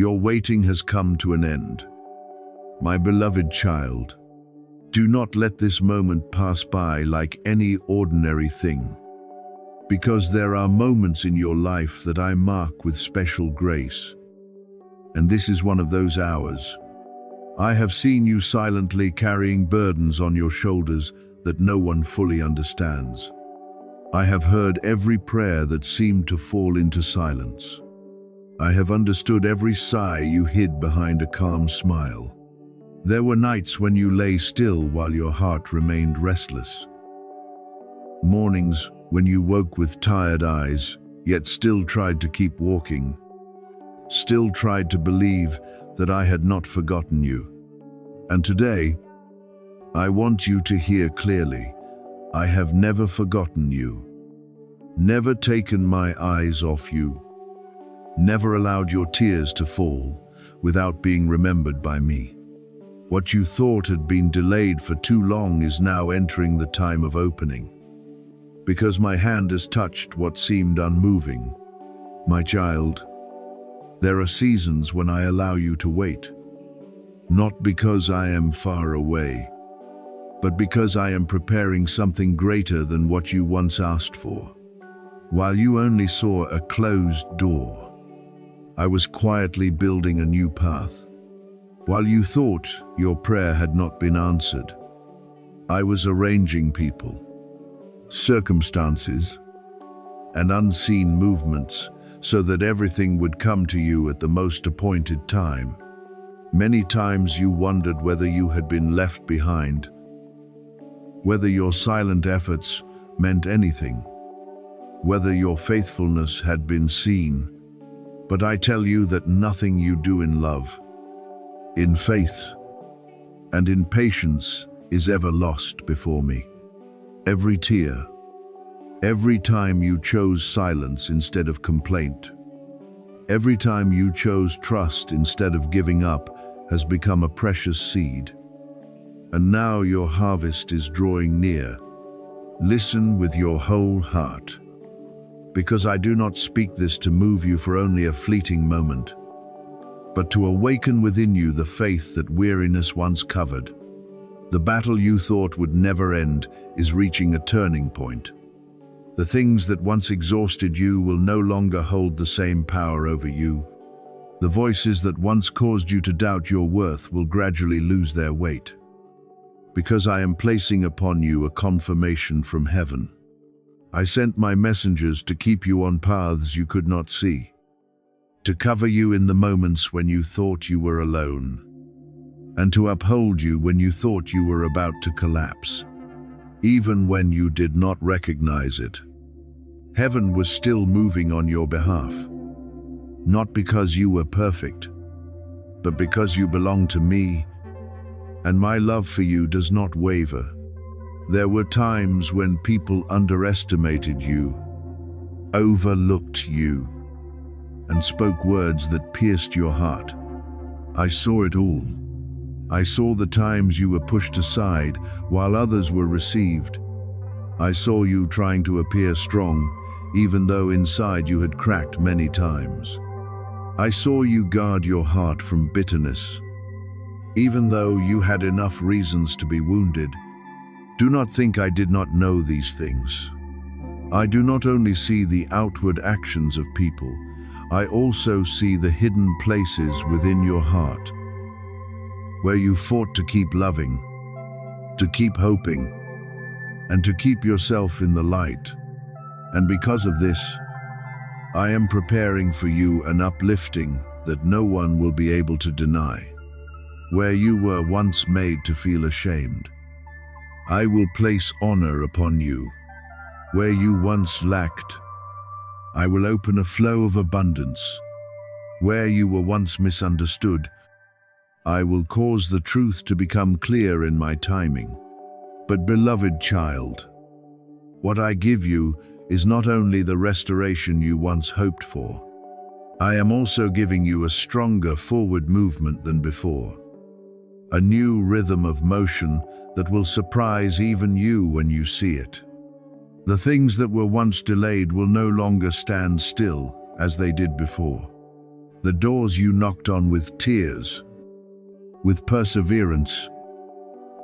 Your waiting has come to an end. My beloved child, do not let this moment pass by like any ordinary thing, because there are moments in your life that I mark with special grace. And this is one of those hours. I have seen you silently carrying burdens on your shoulders that no one fully understands. I have heard every prayer that seemed to fall into silence. I have understood every sigh you hid behind a calm smile. There were nights when you lay still while your heart remained restless. Mornings when you woke with tired eyes, yet still tried to keep walking. Still tried to believe that I had not forgotten you. And today, I want you to hear clearly, I have never forgotten you. Never taken my eyes off you. Never allowed your tears to fall without being remembered by me. What you thought had been delayed for too long is now entering the time of opening. Because my hand has touched what seemed unmoving. My child, there are seasons when I allow you to wait. Not because I am far away, but because I am preparing something greater than what you once asked for. While you only saw a closed door, I was quietly building a new path. While you thought your prayer had not been answered, I was arranging people, circumstances, and unseen movements so that everything would come to you at the most appointed time. Many times you wondered whether you had been left behind, whether your silent efforts meant anything, whether your faithfulness had been seen. But I tell you that nothing you do in love, in faith, and in patience is ever lost before me. Every tear, every time you chose silence instead of complaint, every time you chose trust instead of giving up has become a precious seed. And now your harvest is drawing near. Listen with your whole heart, because I do not speak this to move you for only a fleeting moment, but to awaken within you the faith that weariness once covered. The battle you thought would never end is reaching a turning point. The things that once exhausted you will no longer hold the same power over you. The voices that once caused you to doubt your worth will gradually lose their weight, because I am placing upon you a confirmation from heaven. I sent my messengers to keep you on paths you could not see, to cover you in the moments when you thought you were alone, and to uphold you when you thought you were about to collapse. Even when you did not recognize it, heaven was still moving on your behalf. Not because you were perfect, but because you belong to me, and my love for you does not waver. There were times when people underestimated you, overlooked you, and spoke words that pierced your heart. I saw it all. I saw the times you were pushed aside while others were received. I saw you trying to appear strong, even though inside you had cracked many times. I saw you guard your heart from bitterness, even though you had enough reasons to be wounded. Do not think I did not know these things. I do not only see the outward actions of people, I also see the hidden places within your heart, where you fought to keep loving, to keep hoping, and to keep yourself in the light. And because of this, I am preparing for you an uplifting that no one will be able to deny. Where you were once made to feel ashamed, I will place honor upon you. Where you once lacked, I will open a flow of abundance. Where you were once misunderstood, I will cause the truth to become clear in my timing. But beloved child, what I give you is not only the restoration you once hoped for. I am also giving you a stronger forward movement than before. A new rhythm of motion that will surprise even you when you see it. The things that were once delayed will no longer stand still as they did before. The doors you knocked on with tears, with perseverance,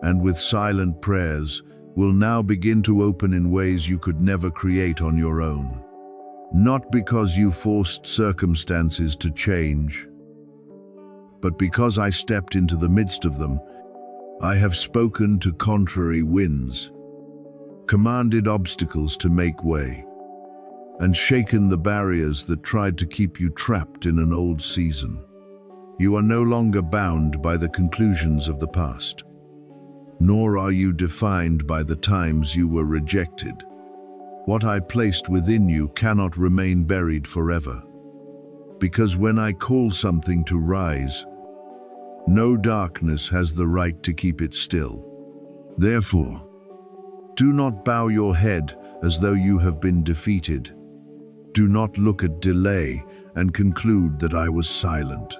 and with silent prayers will now begin to open in ways you could never create on your own. Not because you forced circumstances to change, but because I stepped into the midst of them. I have spoken to contrary winds, commanded obstacles to make way, and shaken the barriers that tried to keep you trapped in an old season. You are no longer bound by the conclusions of the past, nor are you defined by the times you were rejected. What I placed within you cannot remain buried forever, because when I call something to rise, no darkness has the right to keep it still. Therefore, do not bow your head as though you have been defeated. Do not look at delay and conclude that I was silent.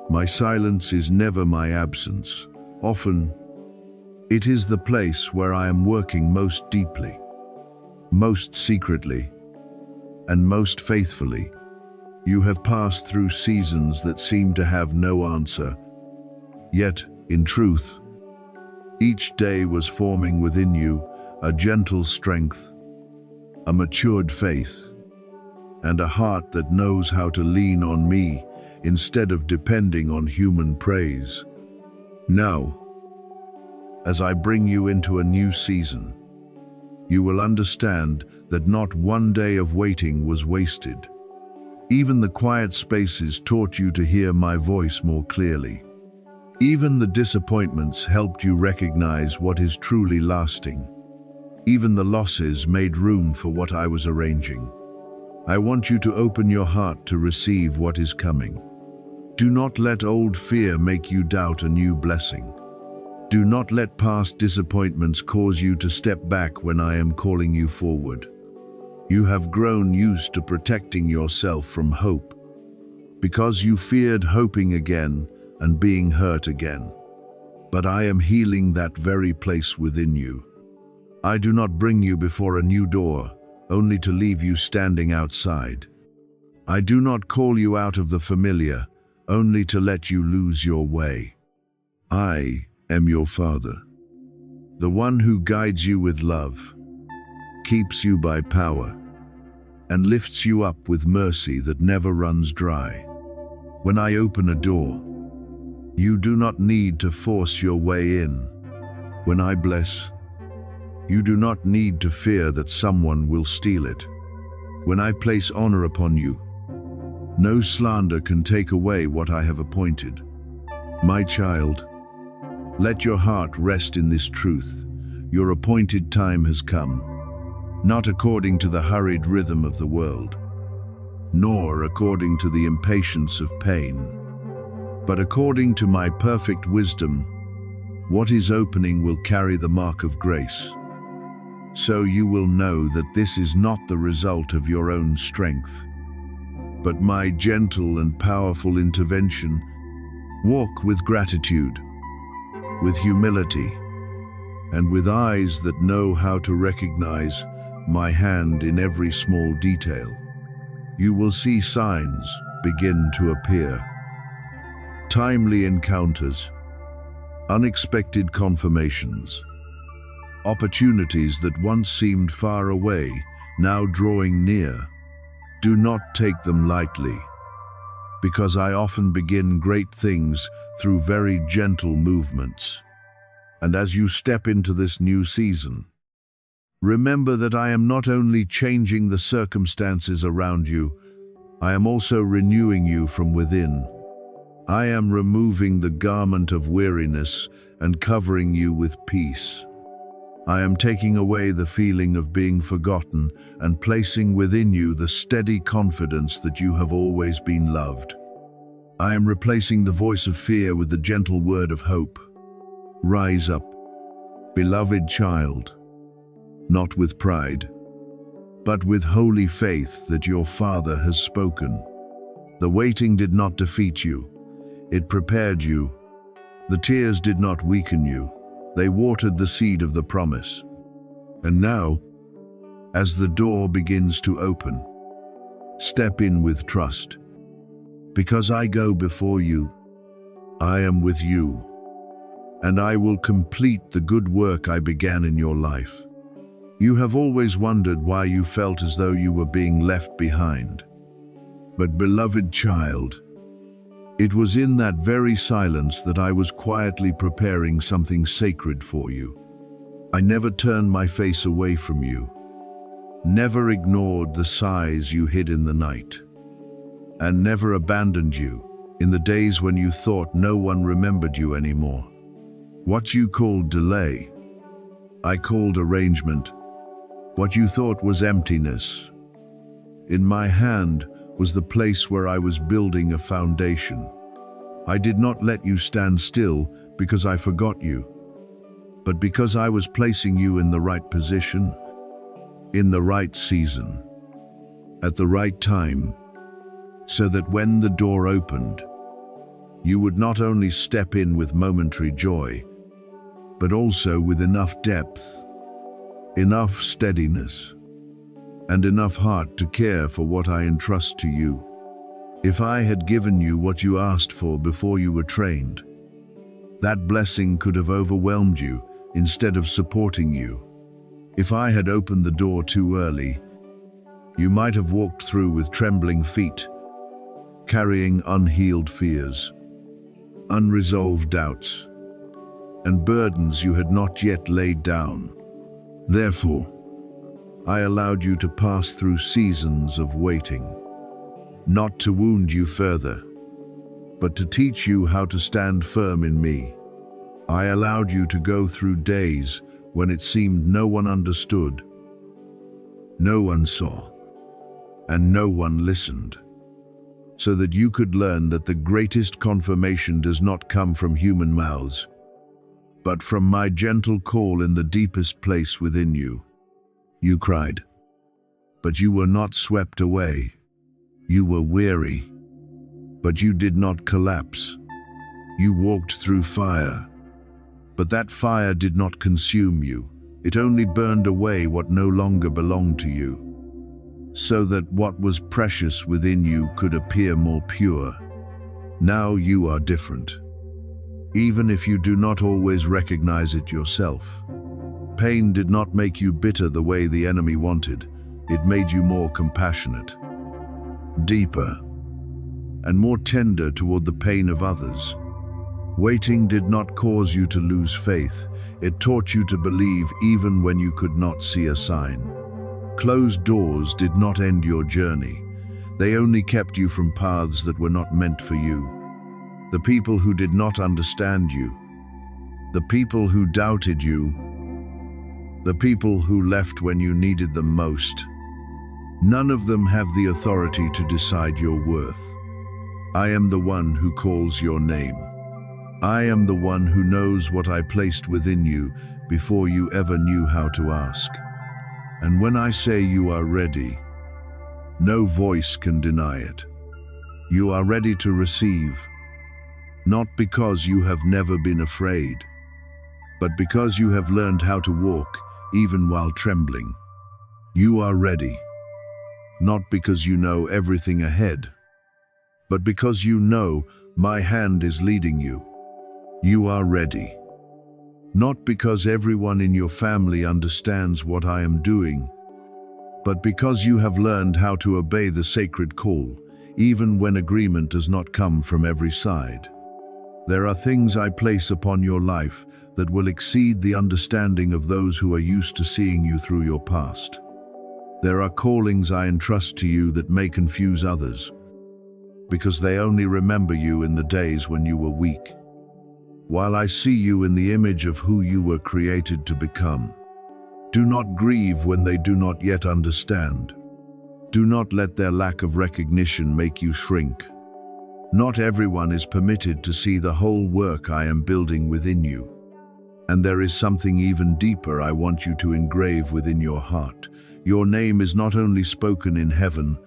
My silence is never my absence. Often, it is the place where I am working most deeply, most secretly, and most faithfully. You have passed through seasons that seem to have no answer. Yet, in truth, each day was forming within you a gentle strength, a matured faith, and a heart that knows how to lean on me instead of depending on human praise. Now, as I bring you into a new season, you will understand that not one day of waiting was wasted. Even the quiet spaces taught you to hear my voice more clearly. Even the disappointments helped you recognize what is truly lasting. Even the losses made room for what I was arranging. I want you to open your heart to receive what is coming. Do not let old fear make you doubt a new blessing. Do not let past disappointments cause you to step back when I am calling you forward. You have grown used to protecting yourself from hope, because you feared hoping again and being hurt again. But I am healing that very place within you. I do not bring you before a new door, only to leave you standing outside. I do not call you out of the familiar, only to let you lose your way. I am your Father, the one who guides you with love, keeps you by power, and lifts you up with mercy that never runs dry. When I open a door, you do not need to force your way in. When I bless, you do not need to fear that someone will steal it. When I place honor upon you, no slander can take away what I have appointed. My child, let your heart rest in this truth. Your appointed time has come, not according to the hurried rhythm of the world, nor according to the impatience of pain, but according to my perfect wisdom. What is opening will carry the mark of grace. So you will know that this is not the result of your own strength, but my gentle and powerful intervention. Walk with gratitude, with humility, and with eyes that know how to recognize my hand in every small detail. You will see signs begin to appear. Timely encounters, unexpected confirmations, opportunities that once seemed far away, now drawing near. Do not take them lightly, because I often begin great things through very gentle movements. And as you step into this new season, remember that I am not only changing the circumstances around you, I am also renewing you from within. I am removing the garment of weariness and covering you with peace. I am taking away the feeling of being forgotten and placing within you the steady confidence that you have always been loved. I am replacing the voice of fear with the gentle word of hope. Rise up, beloved child, not with pride, but with holy faith that your Father has spoken. The waiting did not defeat you, it prepared you. The tears did not weaken you, they watered the seed of the promise. And now, as the door begins to open, step in with trust. Because I go before you, I am with you, and I will complete the good work I began in your life. You have always wondered why you felt as though you were being left behind. But beloved child, it was in that very silence that I was quietly preparing something sacred for you. I never turned my face away from you, never ignored the sighs you hid in the night, and never abandoned you in the days when you thought no one remembered you anymore. What you called delay, I called arrangement. What you thought was emptiness, in my hand was the place where I was building a foundation. I did not let you stand still because I forgot you, but because I was placing you in the right position, in the right season, at the right time, so that when the door opened, you would not only step in with momentary joy, but also with enough depth, enough steadiness, and enough heart to care for what I entrust to you. If I had given you what you asked for before you were trained, that blessing could have overwhelmed you instead of supporting you. If I had opened the door too early, you might have walked through with trembling feet, carrying unhealed fears, unresolved doubts, and burdens you had not yet laid down. Therefore, I allowed you to pass through seasons of waiting, not to wound you further, but to teach you how to stand firm in me. I allowed you to go through days when it seemed no one understood, no one saw, and no one listened, so that you could learn that the greatest confirmation does not come from human mouths, but from my gentle call in the deepest place within you. You cried, but you were not swept away. You were weary, but you did not collapse. You walked through fire, but that fire did not consume you. It only burned away what no longer belonged to you, so that what was precious within you could appear more pure. Now you are different, even if you do not always recognize it yourself. Pain did not make you bitter the way the enemy wanted. It made you more compassionate, deeper, and more tender toward the pain of others. Waiting did not cause you to lose faith. It taught you to believe even when you could not see a sign. Closed doors did not end your journey. They only kept you from paths that were not meant for you. The people who did not understand you, the people who doubted you, the people who left when you needed them most, none of them have the authority to decide your worth. I am the one who calls your name. I am the one who knows what I placed within you before you ever knew how to ask. And when I say you are ready, no voice can deny it. You are ready to receive, not because you have never been afraid, but because you have learned how to walk even while trembling. You are ready, not because you know everything ahead, but because you know my hand is leading you. You are ready, not because everyone in your family understands what I am doing, but because you have learned how to obey the sacred call, even when agreement does not come from every side. There are things I place upon your life that will exceed the understanding of those who are used to seeing you through your past. There are callings I entrust to you that may confuse others, because they only remember you in the days when you were weak, while I see you in the image of who you were created to become. Do not grieve when they do not yet understand. Do not let their lack of recognition make you shrink. Not everyone is permitted to see the whole work I am building within you. And there is something even deeper I want you to engrave within your heart. Your name is not only spoken in heaven,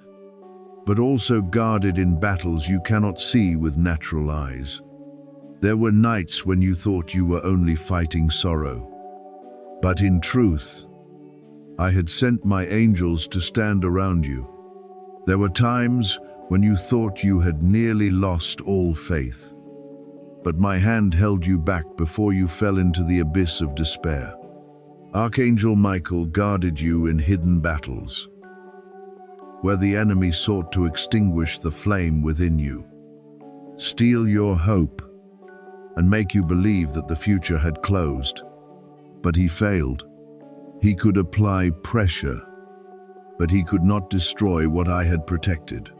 but also guarded in battles you cannot see with natural eyes. There were nights when you thought you were only fighting sorrow. But in truth, I had sent my angels to stand around you. There were times when you thought you had nearly lost all faith. But my hand held you back before you fell into the abyss of despair. Archangel Michael guarded you in hidden battles, where the enemy sought to extinguish the flame within you, steal your hope, and make you believe that the future had closed. But he failed. He could apply pressure, but he could not destroy what I had protected.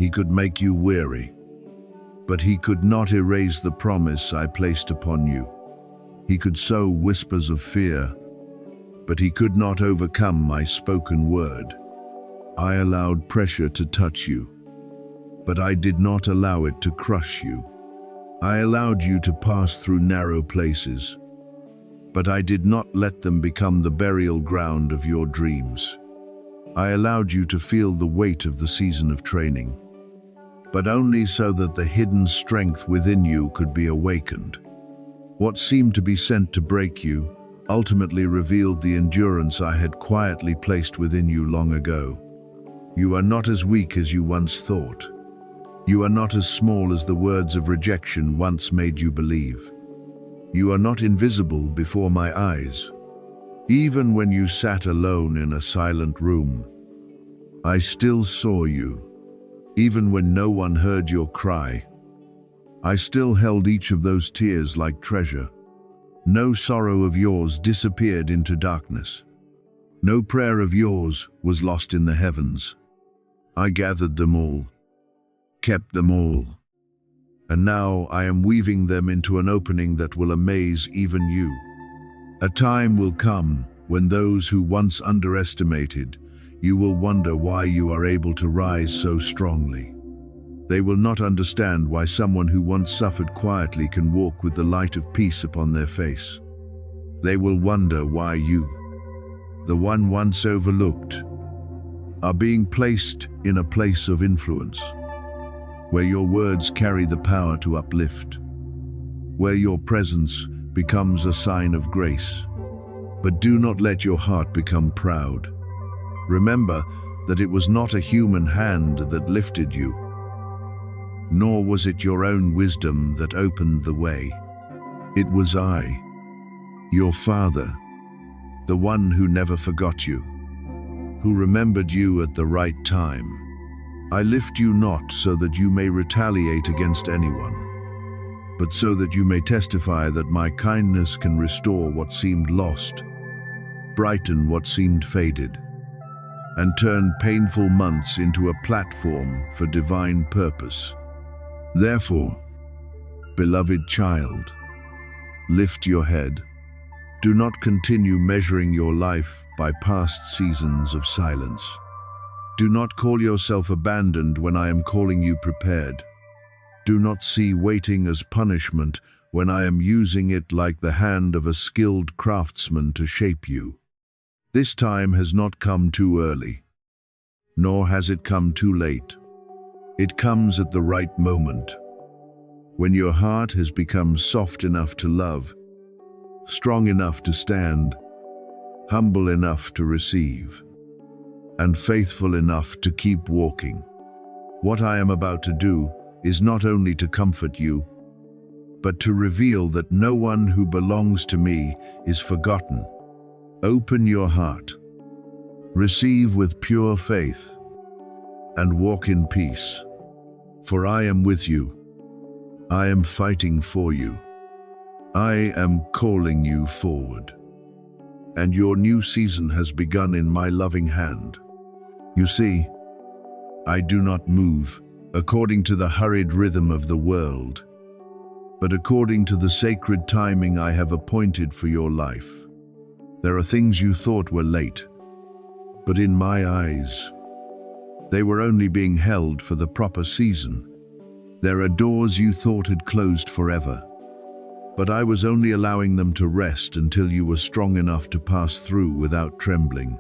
He could make you weary, but he could not erase the promise I placed upon you. He could sow whispers of fear, but he could not overcome my spoken word. I allowed pressure to touch you, but I did not allow it to crush you. I allowed you to pass through narrow places, but I did not let them become the burial ground of your dreams. I allowed you to feel the weight of the season of training, but only so that the hidden strength within you could be awakened. What seemed to be sent to break you ultimately revealed the endurance I had quietly placed within you long ago. You are not as weak as you once thought. You are not as small as the words of rejection once made you believe. You are not invisible before my eyes. Even when you sat alone in a silent room, I still saw you. Even when no one heard your cry, I still held each of those tears like treasure. No sorrow of yours disappeared into darkness. No prayer of yours was lost in the heavens. I gathered them all, kept them all, and now I am weaving them into an opening that will amaze even you. A time will come when those who once underestimated you will wonder why you are able to rise so strongly. They will not understand why someone who once suffered quietly can walk with the light of peace upon their face. They will wonder why you, the one once overlooked, are being placed in a place of influence, where your words carry the power to uplift, where your presence becomes a sign of grace. But do not let your heart become proud. Remember that it was not a human hand that lifted you, nor was it your own wisdom that opened the way. It was I, your Father, the one who never forgot you, who remembered you at the right time. I lift you not so that you may retaliate against anyone, but so that you may testify that my kindness can restore what seemed lost, brighten what seemed faded, and turn painful months into a platform for divine purpose. Therefore, beloved child, lift your head. Do not continue measuring your life by past seasons of silence. Do not call yourself abandoned when I am calling you prepared. Do not see waiting as punishment when I am using it like the hand of a skilled craftsman to shape you. This time has not come too early, nor has it come too late. It comes at the right moment, when your heart has become soft enough to love, strong enough to stand, humble enough to receive, and faithful enough to keep walking. What I am about to do is not only to comfort you, but to reveal that no one who belongs to me is forgotten. Open your heart, receive with pure faith, and walk in peace. For I am with you. I am fighting for you. I am calling you forward. And your new season has begun in my loving hand. You see, I do not move according to the hurried rhythm of the world, but according to the sacred timing I have appointed for your life. There are things you thought were late, but in my eyes, they were only being held for the proper season. There are doors you thought had closed forever, but I was only allowing them to rest until you were strong enough to pass through without trembling.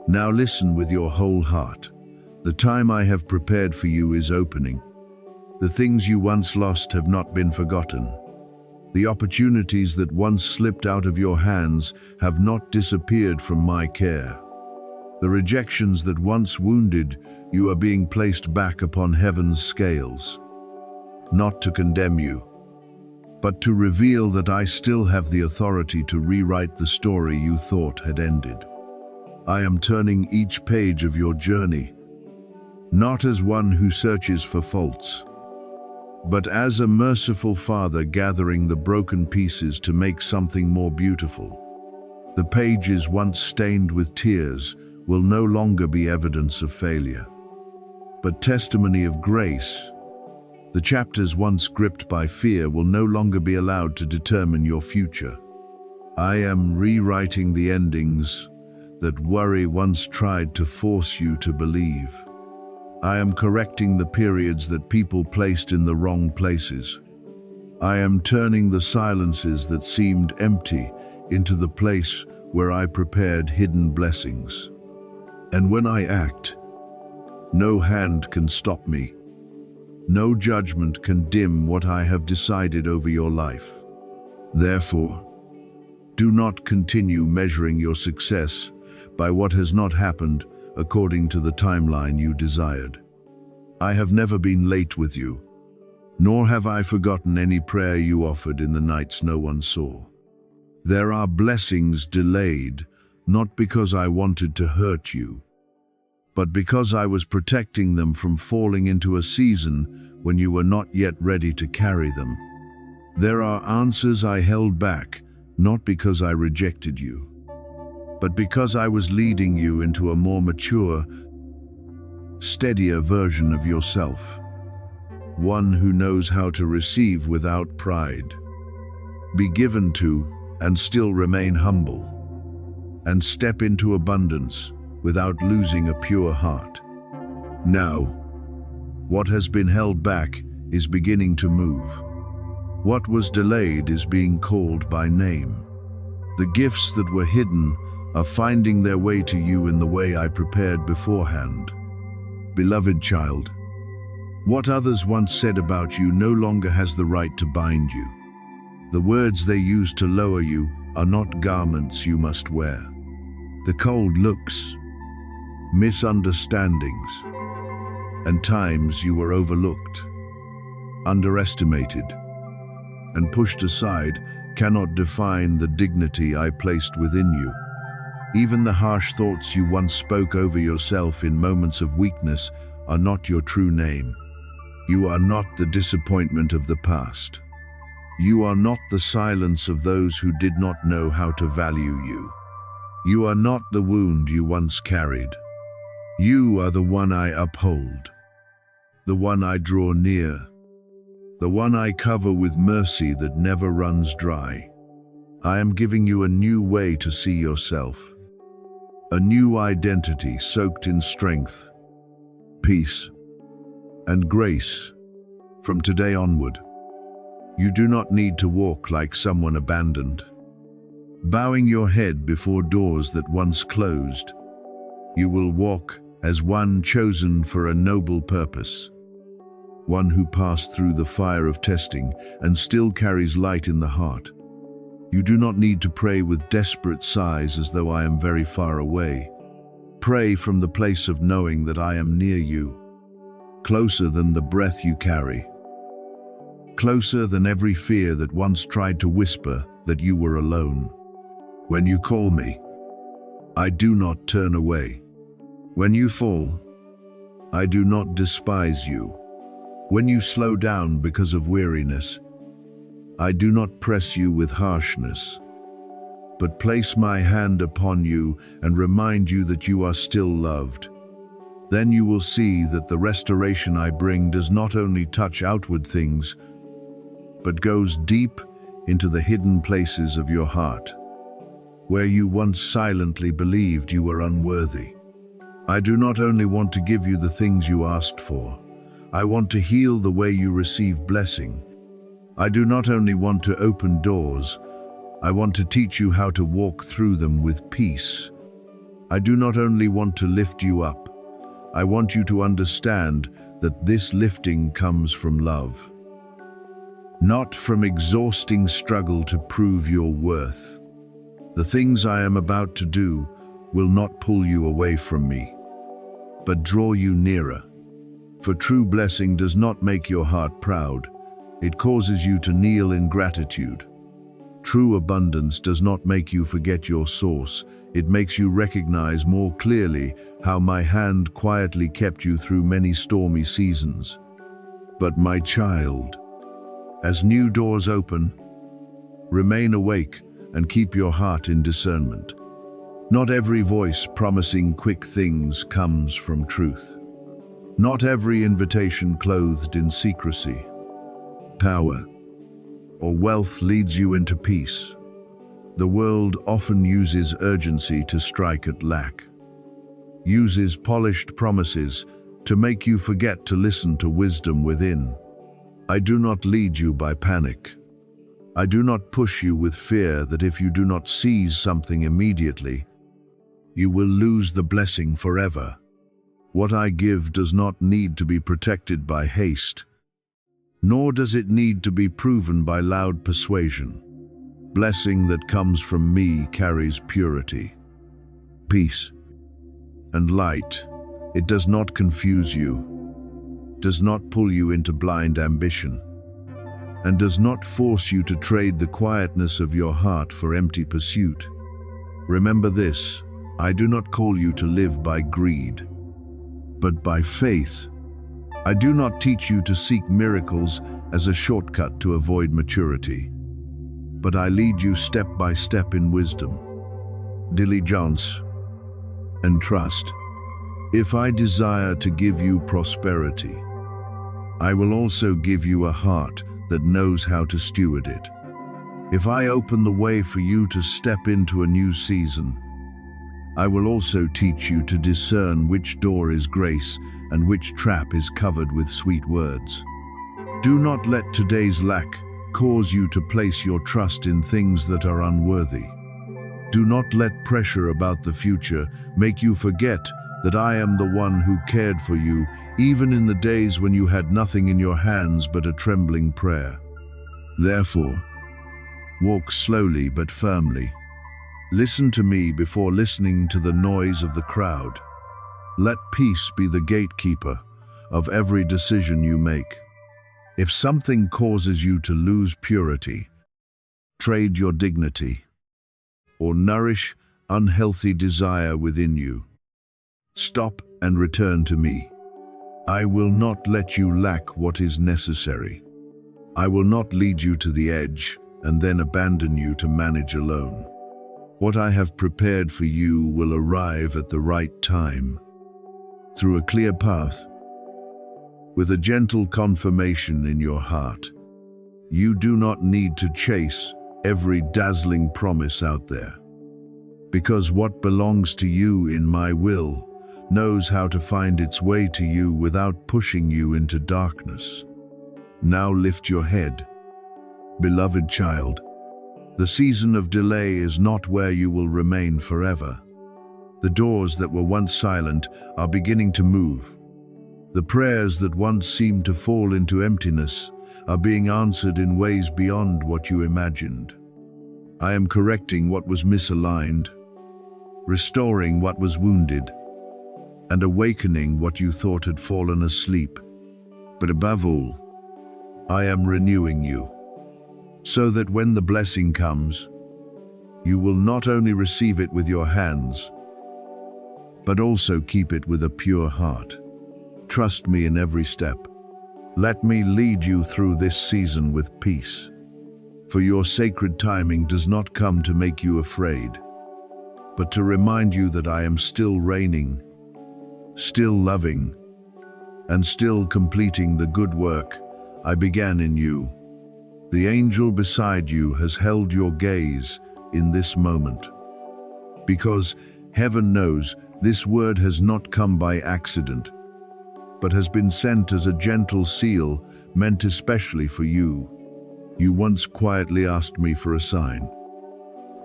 Now listen with your whole heart. The time I have prepared for you is opening. The things you once lost have not been forgotten. The opportunities that once slipped out of your hands have not disappeared from my care. The rejections that once wounded you are being placed back upon heaven's scales, not to condemn you, but to reveal that I still have the authority to rewrite the story you thought had ended. I am turning each page of your journey, not as one who searches for faults, but as a merciful Father gathering the broken pieces to make something more beautiful. The pages once stained with tears will no longer be evidence of failure, but testimony of grace. The chapters once gripped by fear will no longer be allowed to determine your future. I am rewriting the endings that worry once tried to force you to believe. I am correcting the periods that people placed in the wrong places. I am turning the silences that seemed empty into the place where I prepared hidden blessings. And when I act, no hand can stop me. No judgment can dim what I have decided over your life. Therefore, do not continue measuring your success by what has not happened according to the timeline you desired. I have never been late with you, nor have I forgotten any prayer you offered in the nights no one saw. There are blessings delayed, not because I wanted to hurt you, but because I was protecting them from falling into a season when you were not yet ready to carry them. There are answers I held back, not because I rejected you, but because I was leading you into a more mature, steadier version of yourself. One who knows how to receive without pride, be given to and still remain humble, and step into abundance without losing a pure heart. Now, what has been held back is beginning to move. What was delayed is being called by name. The gifts that were hidden are finding their way to you in the way I prepared beforehand. Beloved child, what others once said about you no longer has the right to bind you. The words they used to lower you are not garments you must wear. The cold looks, misunderstandings, and times you were overlooked, underestimated, and pushed aside cannot define the dignity I placed within you. Even the harsh thoughts you once spoke over yourself in moments of weakness are not your true name. You are not the disappointment of the past. You are not the silence of those who did not know how to value you. You are not the wound you once carried. You are the one I uphold, the one I draw near, the one I cover with mercy that never runs dry. I am giving you a new way to see yourself, a new identity soaked in strength, peace, and grace. From today onward, you do not need to walk like someone abandoned, bowing your head before doors that once closed. You will walk as one chosen for a noble purpose, one who passed through the fire of testing and still carries light in the heart. You do not need to pray with desperate sighs as though I am very far away. Pray from the place of knowing that I am near you, closer than the breath you carry, closer than every fear that once tried to whisper that you were alone. When you call me, I do not turn away. When you fall, I do not despise you. When you slow down because of weariness, I do not press you with harshness, but place my hand upon you and remind you that you are still loved. Then you will see that the restoration I bring does not only touch outward things, but goes deep into the hidden places of your heart, where you once silently believed you were unworthy. I do not only want to give you the things you asked for, I want to heal the way you receive blessing. I do not only want to open doors, I want to teach you how to walk through them with peace. I do not only want to lift you up, I want you to understand that this lifting comes from love, not from exhausting struggle to prove your worth. The things I am about to do will not pull you away from me, but draw you nearer. For true blessing does not make your heart proud, it causes you to kneel in gratitude. True abundance does not make you forget your source, it makes you recognize more clearly how my hand quietly kept you through many stormy seasons. But my child, as new doors open, remain awake and keep your heart in discernment. Not every voice promising quick things comes from truth. Not every invitation clothed in secrecy, power, or wealth leads you into peace. The world often uses urgency to strike at lack, uses polished promises to make you forget to listen to wisdom within. I do not lead you by panic. I do not push you with fear that if you do not seize something immediately, you will lose the blessing forever. What I give does not need to be protected by haste, nor does it need to be proven by loud persuasion. Blessing that comes from me carries purity, peace, and light. It does not confuse you, does not pull you into blind ambition, and does not force you to trade the quietness of your heart for empty pursuit. Remember this, I do not call you to live by greed, but by faith. I do not teach you to seek miracles as a shortcut to avoid maturity, but I lead you step by step in wisdom, diligence, and trust. If I desire to give you prosperity, I will also give you a heart that knows how to steward it. If I open the way for you to step into a new season, I will also teach you to discern which door is grace and which trap is covered with sweet words. Do not let today's lack cause you to place your trust in things that are unworthy. Do not let pressure about the future make you forget that I am the one who cared for you, even in the days when you had nothing in your hands but a trembling prayer. Therefore, walk slowly but firmly. Listen to me before listening to the noise of the crowd. Let peace be the gatekeeper of every decision you make. If something causes you to lose purity, trade your dignity, or nourish unhealthy desire within you, stop and return to me. I will not let you lack what is necessary. I will not lead you to the edge and then abandon you to manage alone. What I have prepared for you will arrive at the right time, through a clear path, with a gentle confirmation in your heart. You do not need to chase every dazzling promise out there, because what belongs to you in my will knows how to find its way to you without pushing you into darkness. Now lift your head, beloved child. The season of delay is not where you will remain forever. The doors that were once silent are beginning to move. The prayers that once seemed to fall into emptiness are being answered in ways beyond what you imagined. I am correcting what was misaligned, restoring what was wounded, and awakening what you thought had fallen asleep. But above all, I am renewing you, so that when the blessing comes, you will not only receive it with your hands, but also keep it with a pure heart. Trust me in every step. Let me lead you through this season with peace. For your sacred timing does not come to make you afraid, but to remind you that I am still reigning, still loving, and still completing the good work I began in you. The angel beside you has held your gaze in this moment, because heaven knows this word has not come by accident, but has been sent as a gentle seal meant especially for you. You once quietly asked me for a sign,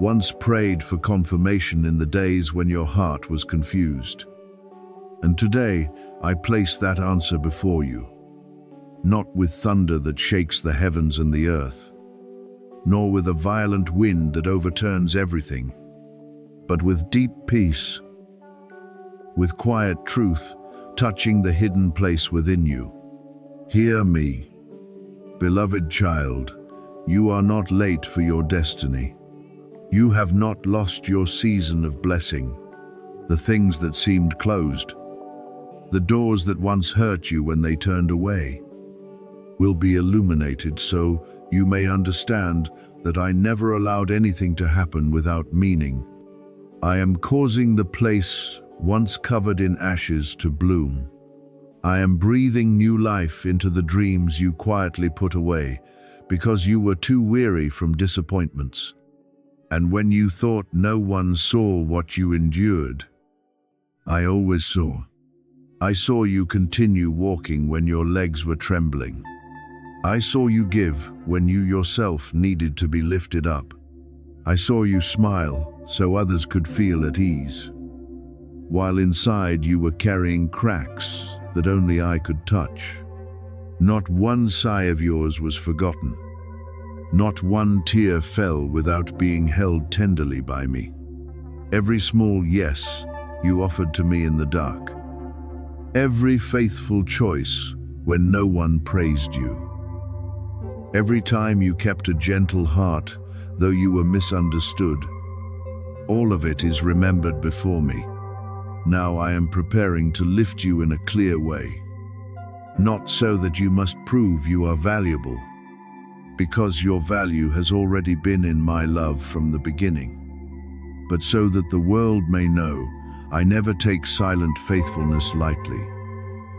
once prayed for confirmation in the days when your heart was confused. And today I place that answer before you. Not with thunder that shakes the heavens and the earth, nor with a violent wind that overturns everything, but with deep peace, with quiet truth touching the hidden place within you. Hear me, beloved child, you are not late for your destiny. You have not lost your season of blessing. The things that seemed closed, the doors that once hurt you when they turned away, will be illuminated so you may understand that I never allowed anything to happen without meaning. I am causing the place once covered in ashes to bloom. I am breathing new life into the dreams you quietly put away because you were too weary from disappointments. And when you thought no one saw what you endured, I always saw. I saw you continue walking when your legs were trembling. I saw you give when you yourself needed to be lifted up. I saw you smile so others could feel at ease, while inside you were carrying cracks that only I could touch. Not one sigh of yours was forgotten. Not one tear fell without being held tenderly by me. Every small yes you offered to me in the dark. Every faithful choice when no one praised you. Every time you kept a gentle heart, though you were misunderstood. All of it is remembered before me. Now I am preparing to lift you in a clear way. Not so that you must prove you are valuable, because your value has already been in my love from the beginning, but so that the world may know I never take silent faithfulness lightly.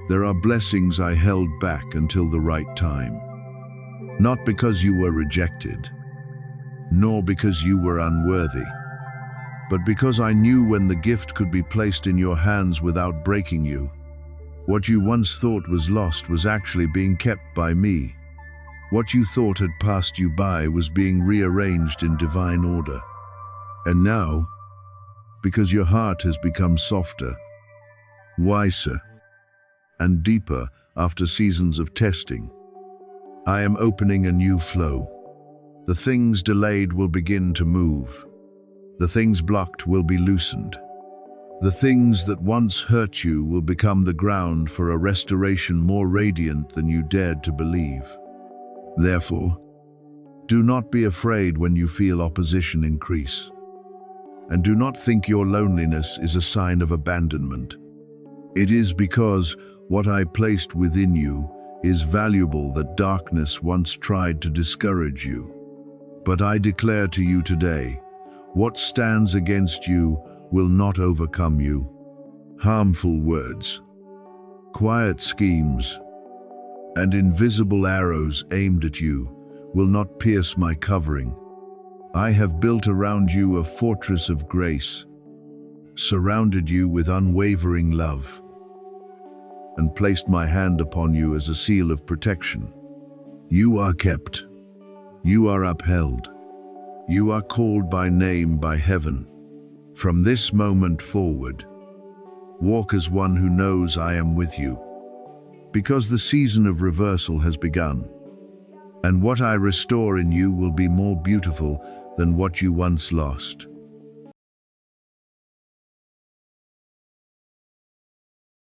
There are blessings I held back until the right time, not because you were rejected, nor because you were unworthy, but because I knew when the gift could be placed in your hands without breaking you. What you once thought was lost was actually being kept by me. What you thought had passed you by was being rearranged in divine order. And now, because your heart has become softer, wiser, and deeper after seasons of testing, I am opening a new flow. The things delayed will begin to move. The things blocked will be loosened. The things that once hurt you will become the ground for a restoration more radiant than you dared to believe. Therefore, do not be afraid when you feel opposition increase. And do not think your loneliness is a sign of abandonment. It is because what I placed within you is valuable that darkness once tried to discourage you. But I declare to you today, what stands against you will not overcome you. Harmful words, quiet schemes, and invisible arrows aimed at you will not pierce my covering. I have built around you a fortress of grace, surrounded you with unwavering love, and placed my hand upon you as a seal of protection. You are kept. You are upheld. You are called by name by heaven. From this moment forward, walk as one who knows I am with you, because the season of reversal has begun, and what I restore in you will be more beautiful than what you once lost.